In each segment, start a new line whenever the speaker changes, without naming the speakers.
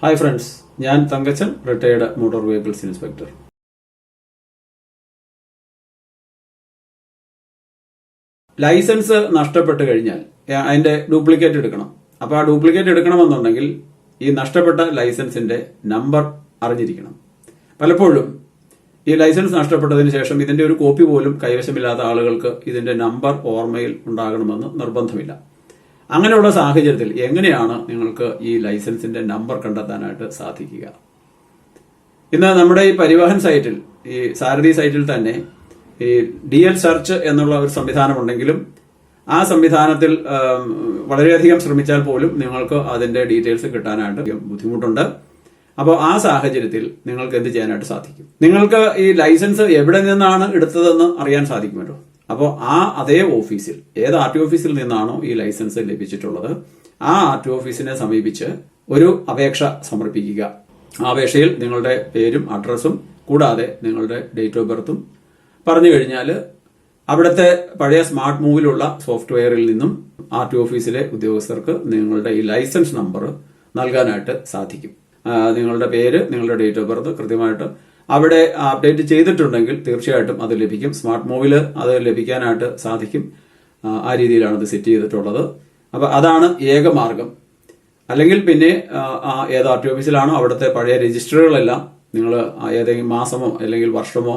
Hi friends, ഞാൻ Thankachan, retired motor vehicles inspector. Licence നഷ്ടപ്പെട്ട് കഴിഞ്ഞാൽ അതിന്റെ ഡ്യൂപ്ലിക്കേറ്റ് എടുക്കണം. അപ്പോൾ ആ ഡ്യൂപ്ലിക്കേറ്റ് എടുക്കണമെന്നുണ്ടെങ്കിൽ ഈ നഷ്ടപ്പെട്ട ലൈസൻസിന്റെ നമ്പർ അറിഞ്ഞിരിക്കണം. പലപ്പോഴും ഈ ലൈസൻസ് നഷ്ടപ്പെട്ടതിന് ശേഷം ഇതിന്റെ ഒരു കോപ്പി പോലും കൈവശമില്ലാത്ത ആളുകൾക്ക് ഇതിന്റെ നമ്പർ ഓർമ്മയിൽ ഉണ്ടാകണമെന്ന് നിർബന്ധമില്ല. അങ്ങനെയുള്ള സാഹചര്യത്തിൽ എങ്ങനെയാണ് നിങ്ങൾക്ക് ഈ ലൈസൻസിന്റെ നമ്പർ കണ്ടെത്താനായിട്ട് സാധിക്കുക? ഇന്ന് നമ്മുടെ ഈ പരിവാഹൻ സൈറ്റിൽ, ഈ സാരഥി സൈറ്റിൽ തന്നെ ഈ DL സെർച്ച് എന്നുള്ള ഒരു സംവിധാനം ഉണ്ടെങ്കിലും ആ സംവിധാനത്തിൽ വളരെയധികം ശ്രമിച്ചാൽ പോലും നിങ്ങൾക്ക് അതിന്റെ ഡീറ്റെയിൽസ് കിട്ടാനായിട്ട് ബുദ്ധിമുട്ടുണ്ട്. അപ്പോൾ ആ സാഹചര്യത്തിൽ നിങ്ങൾക്ക് എന്ത് ചെയ്യാനായിട്ട് സാധിക്കും? നിങ്ങൾക്ക് ഈ ലൈസൻസ് എവിടെ നിന്നാണ് എടുത്തതെന്ന് അറിയാൻ സാധിക്കുമല്ലോ. അപ്പോൾ അതേ ഓഫീസിൽ, ഏത് RTO ഓഫീസിൽ നിന്നാണോ ഈ ലൈസൻസ് ലഭിച്ചിട്ടുള്ളത്, ആ RTO ഓഫീസിനെ സമീപിച്ച് ഒരു അപേക്ഷ സമർപ്പിക്കുക. ആ അപേക്ഷയിൽ നിങ്ങളുടെ പേരും അഡ്രസ്സും കൂടാതെ നിങ്ങളുടെ ഡേറ്റ് ഓഫ് ബർത്തും പറഞ്ഞു കഴിഞ്ഞാൽ അവിടുത്തെ പഴയ സ്മാർട്ട് മൂവിലുള്ള സോഫ്റ്റ്വെയറിൽ നിന്നും RTO ഓഫീസിലെ ഉദ്യോഗസ്ഥർക്ക് നിങ്ങളുടെ ഈ ലൈസൻസ് നമ്പർ നൽകാനായിട്ട് സാധിക്കും. നിങ്ങളുടെ പേര്, നിങ്ങളുടെ ഡേറ്റ് ഓഫ് ബർത്ത് കൃത്യമായിട്ട് അവിടെ അപ്ഡേറ്റ് ചെയ്തിട്ടുണ്ടെങ്കിൽ തീർച്ചയായിട്ടും അത് ലഭിക്കും. സ്മാർട്ട് മൂവിൽ അത് ലഭിക്കാനായിട്ട് സാധിക്കും. ആ രീതിയിലാണ് അത് സെറ്റ് ചെയ്തിട്ടുള്ളത്. അപ്പൊ അതാണ് ഏക മാർഗം. അല്ലെങ്കിൽ പിന്നെ ഏത് RTO ഓഫീസിലാണോ അവിടുത്തെ പഴയ രജിസ്റ്ററുകളെല്ലാം നിങ്ങൾ ഏതെങ്കിലും മാസമോ അല്ലെങ്കിൽ വർഷമോ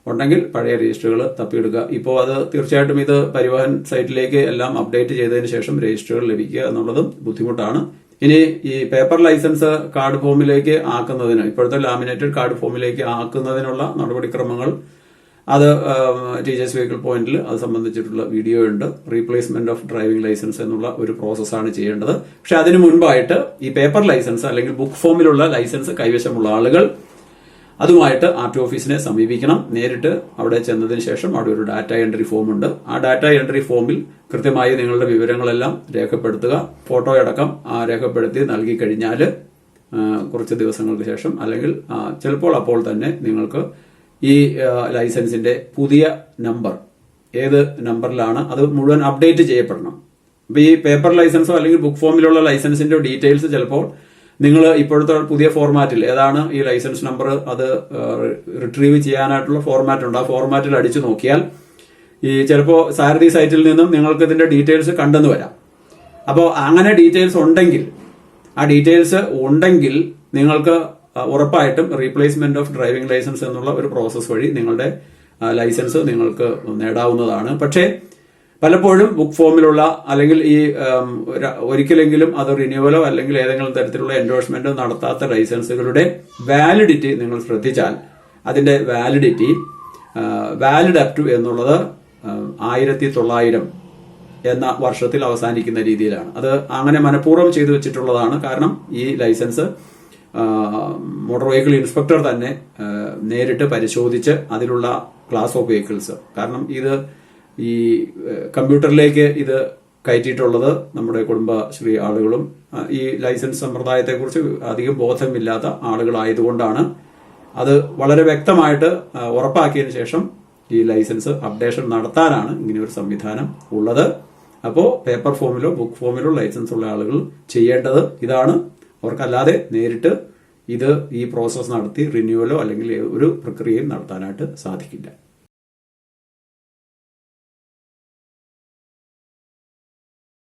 ഉണ്ടെങ്കിൽ പഴയ രജിസ്റ്ററുകൾ തപ്പിയെടുക്കുക. ഇപ്പോൾ അത് തീർച്ചയായിട്ടും ഇത് പരിവാഹൻ സൈറ്റിലേക്ക് എല്ലാം അപ്ഡേറ്റ് ചെയ്തതിന് ശേഷം രജിസ്റ്ററുകൾ ലഭിക്കുക എന്നുള്ളതും ബുദ്ധിമുട്ടാണ്. ഇനി ഈ പേപ്പർ ലൈസൻസ് കാർഡ് ഫോമിലേക്ക് ആക്കുന്നതിന്, ഇപ്പോഴത്തെ ലാമിനേറ്റഡ് കാർഡ് ഫോമിലേക്ക് ആക്കുന്നതിനുള്ള നടപടിക്രമങ്ങൾ അത് ടീച്ചേഴ്സ് വെഹിക്കിൾ പോയിന്റിൽ അത് സംബന്ധിച്ചിട്ടുള്ള വീഡിയോ ഉണ്ട്. റീപ്ലേസ്മെന്റ് ഓഫ് ഡ്രൈവിംഗ് ലൈസൻസ് എന്നുള്ള ഒരു പ്രോസസ്സാണ് ചെയ്യേണ്ടത്. പക്ഷെ അതിനു മുൻപായിട്ട് ഈ പേപ്പർ ലൈസൻസ് അല്ലെങ്കിൽ ബുക്ക് ഫോമിലുള്ള ലൈസൻസ് കൈവശമുള്ള ആളുകൾ അതുമായിട്ട് RTO ഓഫീസിനെ സമീപിക്കണം. നേരിട്ട് അവിടെ ചെന്നതിന് ശേഷം അവിടെ ഒരു ഡാറ്റ എൻട്രി ഫോം ഉണ്ട്. ആ ഡാറ്റ എൻട്രി ഫോമിൽ കൃത്യമായി നിങ്ങളുടെ വിവരങ്ങളെല്ലാം രേഖപ്പെടുത്തുക. ഫോട്ടോ അടക്കം രേഖപ്പെടുത്തി നൽകി കഴിഞ്ഞാൽ കുറച്ച് ദിവസങ്ങൾക്ക് ശേഷം അല്ലെങ്കിൽ ചിലപ്പോൾ അപ്പോൾ തന്നെ നിങ്ങൾക്ക് ഈ ലൈസൻസിന്റെ പുതിയ നമ്പർ ഏത് നമ്പറിലാണ് അത് മുഴുവൻ അപ്ഡേറ്റ് ചെയ്യപ്പെടണം. അപ്പൊ ഈ പേപ്പർ ലൈസൻസോ അല്ലെങ്കിൽ ബുക്ക് ഫോമിലുള്ള ലൈസൻസിന്റെ ഡീറ്റെയിൽസ് ചിലപ്പോൾ നിങ്ങൾ ഇപ്പോഴത്തെ പുതിയ ഫോർമാറ്റിൽ ഏതാണ് ഈ ലൈസൻസ് നമ്പർ അത് റിട്രീവ് ചെയ്യാനായിട്ടുള്ള ഫോർമാറ്റ് ഉണ്ട്. ആ ഫോർമാറ്റിൽ അടിച്ചു നോക്കിയാൽ ഈ ചിലപ്പോൾ സാരഥി സൈറ്റിൽ നിന്നും നിങ്ങൾക്ക് ഇതിന്റെ ഡീറ്റെയിൽസ് കണ്ടെന്ന് വരാം. അപ്പോൾ അങ്ങനെ ഡീറ്റെയിൽസ് ഉണ്ടെങ്കിൽ നിങ്ങൾക്ക് ഉറപ്പായിട്ടും റീപ്ലേസ്മെന്റ് ഓഫ് ഡ്രൈവിംഗ് ലൈസൻസ് എന്നുള്ള ഒരു പ്രോസസ് വഴി നിങ്ങളുടെ ലൈസൻസ് നിങ്ങൾക്ക് നേടാവുന്നതാണ്. പക്ഷേ പലപ്പോഴും ബുക്ക് ഫോമിലുള്ള അല്ലെങ്കിൽ ഈ ഒരിക്കലെങ്കിലും അത് റിന്യൂവലോ അല്ലെങ്കിൽ ഏതെങ്കിലും തരത്തിലുള്ള എൻഡോഴ്സ്മെന്റോ നടത്താത്ത ലൈസൻസുകളുടെ വാലിഡിറ്റി നിങ്ങൾ ശ്രദ്ധിച്ചാൽ അതിന്റെ വാലിഡിറ്റി വാലിഡ് അപ് ടു എന്നുള്ളത് 1900 എന്ന വർഷത്തിൽ അവസാനിക്കുന്ന രീതിയിലാണ്. അത് അങ്ങനെ മനഃപൂർവ്വം ചെയ്തു വെച്ചിട്ടുള്ളതാണ്. കാരണം ഈ ലൈസൻസ് മോട്ടോർ വെഹിക്കിൾ ഇൻസ്പെക്ടർ തന്നെ നേരിട്ട് പരിശോധിച്ച് അതിലുള്ള ക്ലാസ് ഓഫ് വെഹിക്കിൾസ്, കാരണം ഇത് ഈ കമ്പ്യൂട്ടറിലേക്ക് ഇത് കയറ്റിയിട്ടുള്ളത് നമ്മുടെ കുടുംബശ്രീ ആളുകളും ഈ ലൈസൻസ് സമ്പ്രദായത്തെക്കുറിച്ച് അധികം ബോധമില്ലാത്ത ആളുകളായതുകൊണ്ടാണ്. അത് വളരെ വ്യക്തമായിട്ട് ഉറപ്പാക്കിയതിനു ശേഷം ഈ ലൈസൻസ് അപ്ഡേഷൻ നടത്താനാണ് ഇങ്ങനെ ഒരു സംവിധാനം ഉള്ളത്. അപ്പോൾ പേപ്പർ ഫോമിലോ ബുക്ക് ഫോമിലോ ലൈസൻസ് ഉള്ള ആളുകൾ ചെയ്യേണ്ടത് ഇതാണ്. അവർക്കല്ലാതെ നേരിട്ട് ഈ പ്രോസസ് നടത്തി റിന്യൂവലോ അല്ലെങ്കിൽ ഒരു പ്രക്രിയയും നടത്താനായിട്ട് സാധിക്കില്ല.